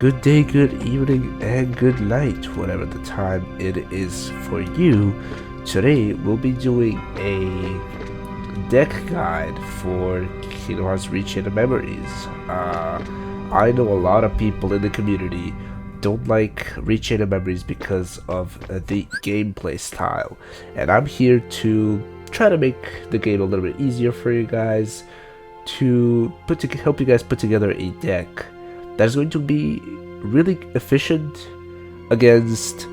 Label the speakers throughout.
Speaker 1: good day, good evening, and good night, whatever the time it is for you. Today we'll be doing a deck guide for Kingdom Hearts Rechain of Memories. I know a lot of people in the community don't like Rechain of Memories because of the gameplay style, and I'm here to try to make the game a little bit easier for you guys, to help you guys put together a deck that is going to be really efficient against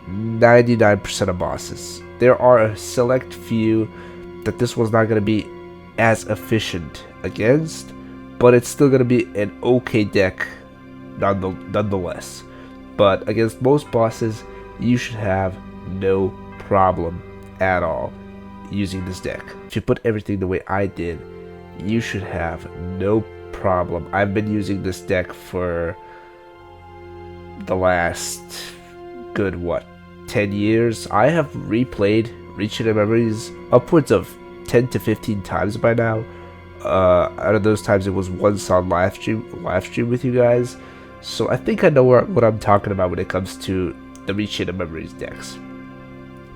Speaker 1: 99% of bosses. There are a select few that this one's not going to be as efficient against, but it's still going to be an okay deck nonetheless. But against most bosses, you should have no problem at all using this deck. If you put everything the way I did, you should have no problem. I've been using this deck for the last good 10 years. I have replayed Rechain of Memories upwards of 10 to 15 times by now. Out of those times, it was once on live stream with you guys. So I think I know what I'm talking about when it comes to the Rechain of Memories decks.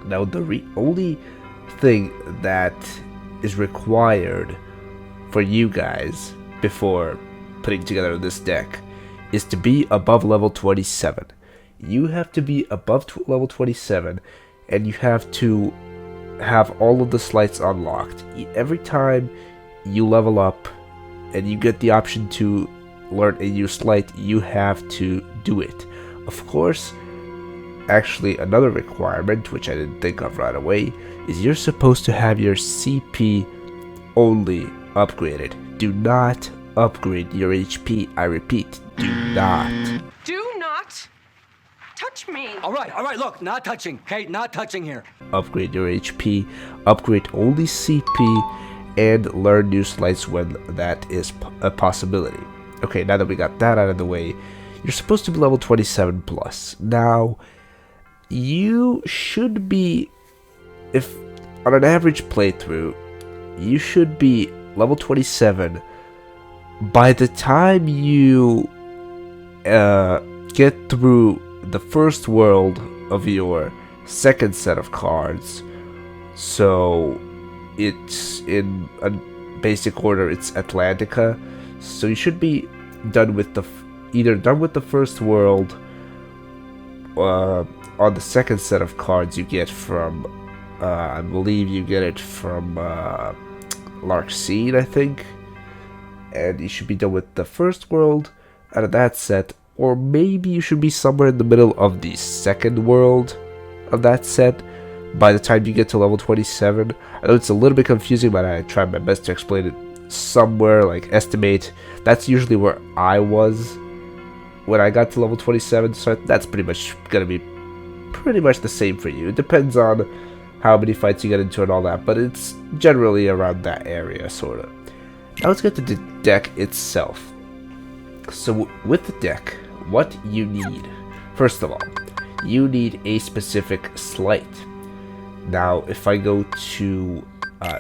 Speaker 1: Now, the only thing that is required for you guys before putting together this deck is to be above level 27. You have to be above level 27, and you have to have all of the slights unlocked. Every time you level up and you get the option to learn a new slight, you have to do it. Of course, actually another requirement, which I didn't think of right away, is you're supposed to have your CP only upgraded. Do not upgrade your HP. I repeat, do not.
Speaker 2: Do not touch me.
Speaker 3: All right, look, not touching. Kate, not touching here.
Speaker 1: Upgrade your HP, upgrade only CP, and learn new slides when that is a possibility. Okay, now that we got that out of the way, you're supposed to be level 27 plus. Now, you should be, if on an average playthrough, you should be level 27 by the time you get through the first world of your second set of cards. So it's in a basic order, it's Atlantica. So you should be done with either done with the first world on the second set of cards you get from I believe you get it from Larxene, I think. And you should be done with the first world out of that set, or maybe you should be somewhere in the middle of the second world of that set by the time you get to level 27. I know it's a little bit confusing, but I tried my best to explain it somewhere, like estimate. That's usually where I was when I got to level 27, so that's pretty much gonna be pretty much the same for you. It depends on how many fights you get into and all that, but it's generally around that area, sort of. Now let's get to the deck itself. So with the deck, what you need, first of all, you need a specific slight. Now if I go to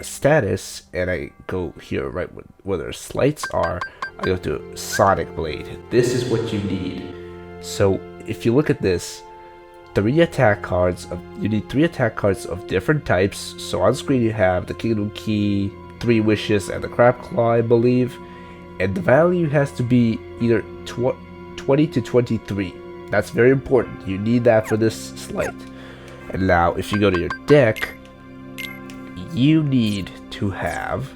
Speaker 1: status and I go here right where their slights are, I go to Sonic Blade. This is what you need. So if you look at this, you need 3 attack cards of different types. So on screen you have the Kingdom Key, 3 Wishes, and the Crab Claw, I believe. And the value has to be either 20 to 23. That's very important. You need that for this slight. And now if you go to your deck, you need to have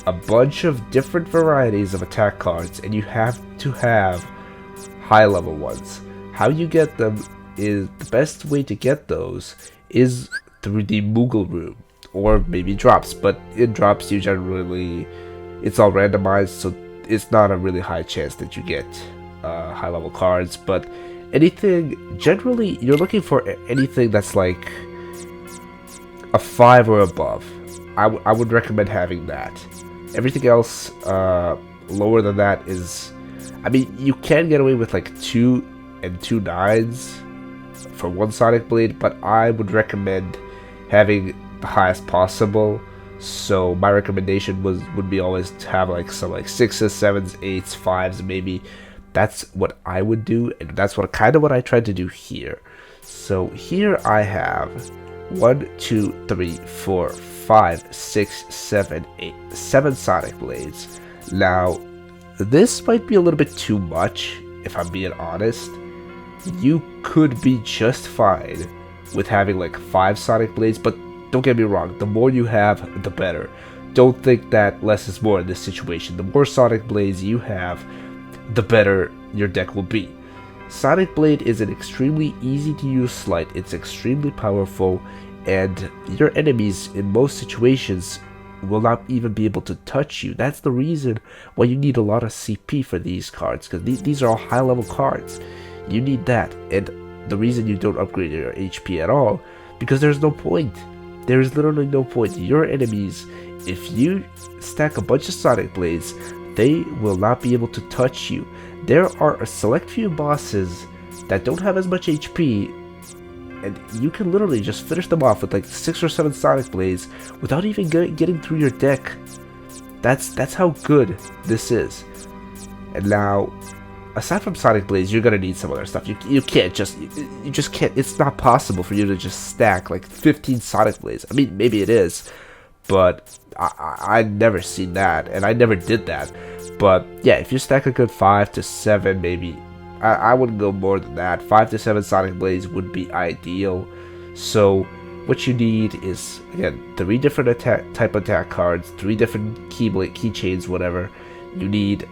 Speaker 1: a bunch of different varieties of attack cards, and you have to have high level ones. How you get them is, the best way to get those is through the Moogle room, or maybe drops, but in drops you generally, it's all randomized, so it's not a really high chance that you get high level cards. But anything, generally you're looking for anything that's like a 5 or above. I would recommend having that. Everything else lower than that is, I mean, you can get away with like 2 and 2 9s for one Sonic Blade, but I would recommend having the highest possible. So my recommendation would be always to have like some like 6s, 7s, 8s, 5s, maybe That's what I would do, and that's what I tried to do here. So here I have 1, 2, 3, 4, 5, 6, 7, 8, 7 Sonic Blades. Now, this might be a little bit too much, if I'm being honest. You could be just fine with having like 5 Sonic Blades, but don't get me wrong, the more you have, the better. Don't think that less is more in this situation. The more Sonic Blades you have, the better your deck will be. Sonic Blade is an extremely easy to use sleight, it's extremely powerful, and your enemies in most situations will not even be able to touch you. That's the reason why you need a lot of CP for these cards, because these are all high level cards. You need that, and the reason you don't upgrade your HP at all, because there's no point. There is literally no point. Your enemies, if you stack a bunch of Sonic Blades, they will not be able to touch you. There are a select few bosses that don't have as much HP, and you can literally just finish them off with like 6 or 7 Sonic Blades without even getting through your deck. That's how good this is. And now, aside from Sonic Blades, you're gonna need some other stuff. You can't just you just can't. It's not possible for you to just stack like 15 Sonic Blades. I mean, maybe it is, but I've never seen that, and I never did that. But yeah, if you stack a good 5 to 7, maybe I wouldn't go more than that. 5 to 7 Sonic Blades would be ideal. So what you need is, again, 3 different type attack cards, 3 different keychains, whatever. You need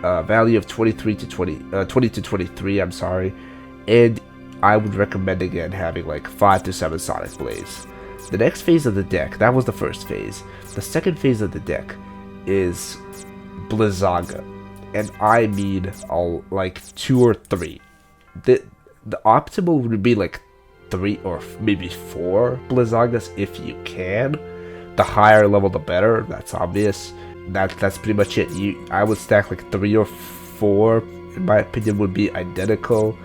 Speaker 1: value of 20 to 23, I'm sorry, and I would recommend again having like 5 to 7 Sonic Blades. The next phase of the deck, that was the first phase. The second phase of the deck is Blizzaga, and I mean like 2 or 3. The optimal would be like 3 or maybe 4 Blizzagas if you can. The higher level, the better. That's obvious. That's pretty much it. I would stack like 3 or 4. In my opinion, would be identical.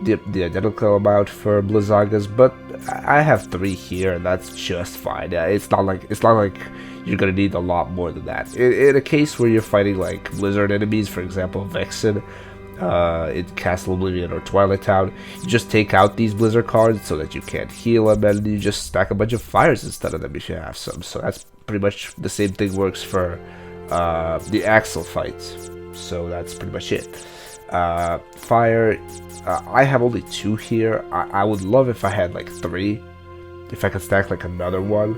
Speaker 1: The identical amount for Blizzagas, but I have 3 here, and that's just fine. It's not like you're gonna need a lot more than that. In a case where you're fighting like Blizzard enemies, for example, Vexen, in Castle Oblivion or Twilight Town, you just take out these Blizzard cards so that you can't heal them, and you just stack a bunch of fires instead of them if you have some. So that's pretty much the same thing works for the Axel fights. So that's pretty much it. Fire, I have only 2 here. I would love if I had like 3. If I could stack like another one,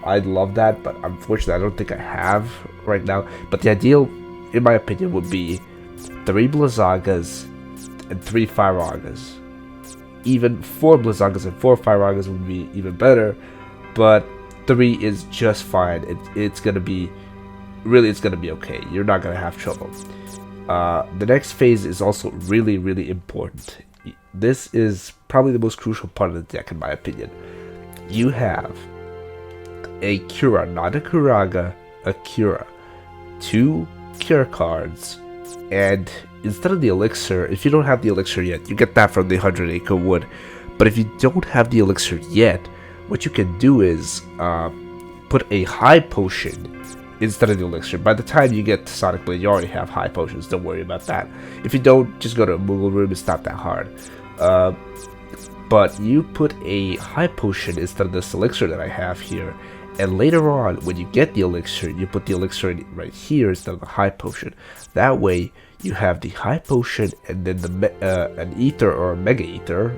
Speaker 1: I'd love that, but unfortunately I don't think I have right now. But the ideal, in my opinion, would be 3 Blizzagas and 3 Firagas. Even 4 Blizzagas and 4 Firagas would be even better, but 3 is just fine. It's gonna be okay. You're not gonna have trouble. The next phase is also really, really important. This is probably the most crucial part of the deck, in my opinion. You have a Cura, not a Curaga, a Cura. 2 Cure cards, and instead of the elixir, if you don't have the elixir yet, you get that from the 100 Acre Wood. But if you don't have the elixir yet, what you can do is put a high potion instead of the elixir. By the time you get to Sonic Blade, you already have high potions, don't worry about that. If you don't, just go to a Moogle room, it's not that hard. But you put a high potion instead of this elixir that I have here, and later on, when you get the elixir, you put the elixir right here instead of the high potion. That way, you have the high potion and then an ether or a mega ether.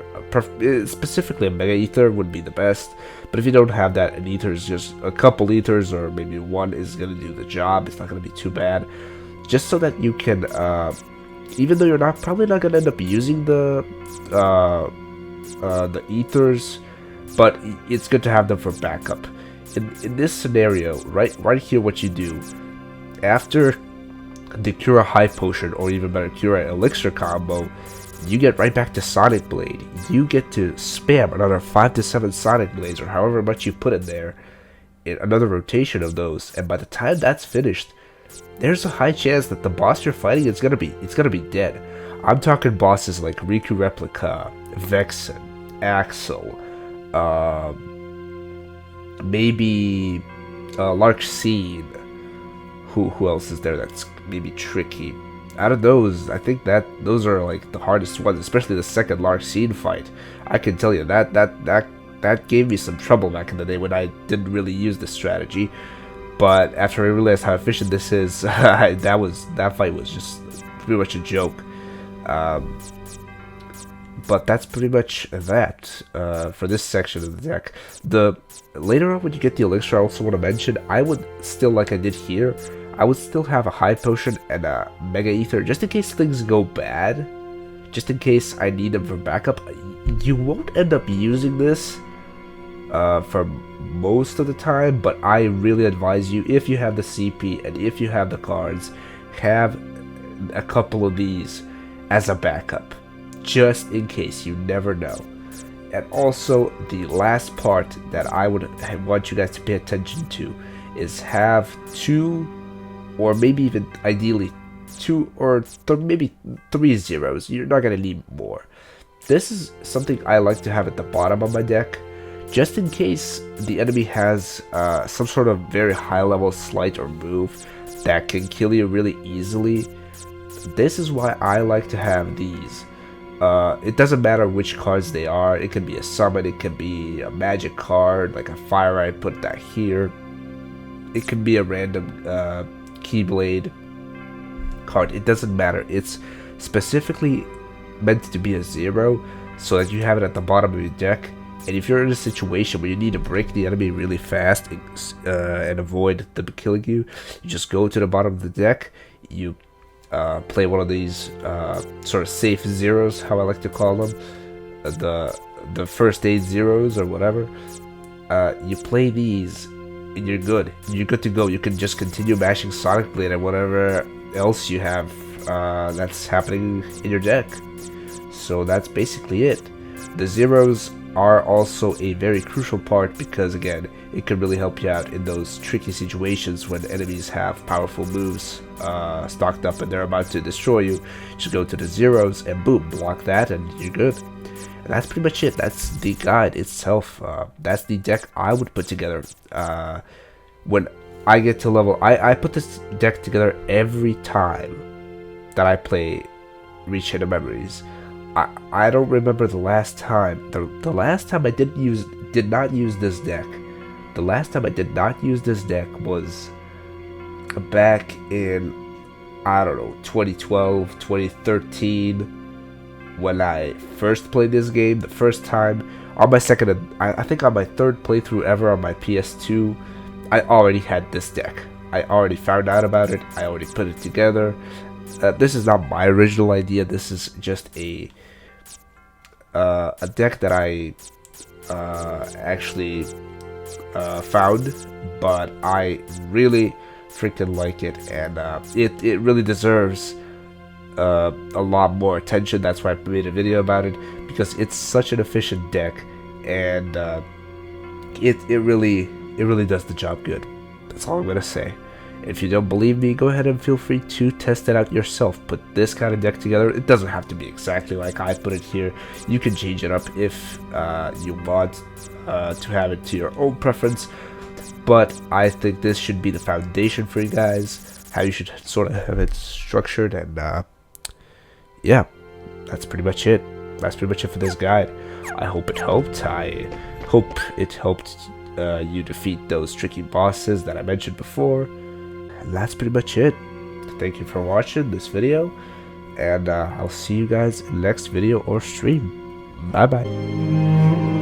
Speaker 1: Specifically, a mega ether would be the best. But if you don't have that, an ether is just a couple ethers, or maybe 1 is going to do the job. It's not going to be too bad. Just so that you can, even though you're probably not going to end up using the ethers, but it's good to have them for backup. In this scenario, right here, what you do after the Cura High Potion, or even better, Cura Elixir combo, you get right back to Sonic Blade. You get to spam another 5 to 7 Sonic Blades, or however much you put in there, in another rotation of those. And by the time that's finished, there's a high chance that the boss you're fighting is gonna be dead. I'm talking bosses like Riku Replica, Vexen, Axel, maybe Lark Scene. Who else is there that's maybe tricky? out of those, I think that those are like the hardest ones, especially the second Larxene fight. I can tell you that gave me some trouble back in the day when I didn't really use this strategy. But after I realized how efficient this is, that fight was just pretty much a joke. But that's pretty much that for this section of the deck. Later on, when you get the elixir, I also want to mention, I would still, like I did here, I would still have a high potion and a mega ether just in case things go bad, just in case I need them for backup. You won't end up using this for most of the time, but I really advise you, if you have the CP and if you have the cards, have a couple of these as a backup, just in case. You never know. And also, the last part that I would want you guys to pay attention to is have 2, or maybe even ideally 2 or maybe 3 zeros. You're not going to need more. This is something I like to have at the bottom of my deck, just in case the enemy has some sort of very high level sleight or move that can kill you really easily. This is why I like to have these. It doesn't matter which cards they are. It can be a summon, it can be a magic card, like a fire, I put that here. It can be a random Keyblade card. It doesn't matter. It's specifically meant to be a 0, so that you have it at the bottom of your deck. And if you're in a situation where you need to break the enemy really fast and avoid them killing you, you just go to the bottom of the deck, you play one of these sort of safe zeros, how I like to call them, the first aid zeros or whatever. You play these and you're good. You're good to go. You can just continue mashing Sonic Blade and whatever else you have that's happening in your deck. So that's basically it. The zeros are also a very crucial part because, again, it can really help you out in those tricky situations when enemies have powerful moves stocked up and they're about to destroy you. Just go to the zeros and boom, block that and you're good. And that's pretty much it. That's the guide itself. That's the deck I would put together when I get to level. I put this deck together every time that I play Reach Hidden Memories. I don't remember the last time. The last time I did not use this deck. The last time I did not use this deck was back in, I don't know, 2012, 2013, when I first played this game the first time. On my I think on my third playthrough ever on my PS2, I already had this deck. I already found out about it. I already put it together. This is not my original idea. This is just a deck that I actually found, but I really freaking like it, and it really deserves a lot more attention. That's why I made a video about it, because it's such an efficient deck, and it really does the job good. That's all I'm gonna say. If you don't believe me, go ahead and feel free to test it out yourself. Put this kind of deck together. It doesn't have to be exactly like I put it here. You can change it up if you want to have it to your own preference. But I think this should be the foundation for you guys, how you should sort of have it structured. And yeah, that's pretty much it. That's pretty much it for this guide. I hope it helped. I hope it helped you defeat those tricky bosses that I mentioned before. And that's pretty much it. Thank you for watching this video, and I'll see you guys in the next video or stream. Bye bye.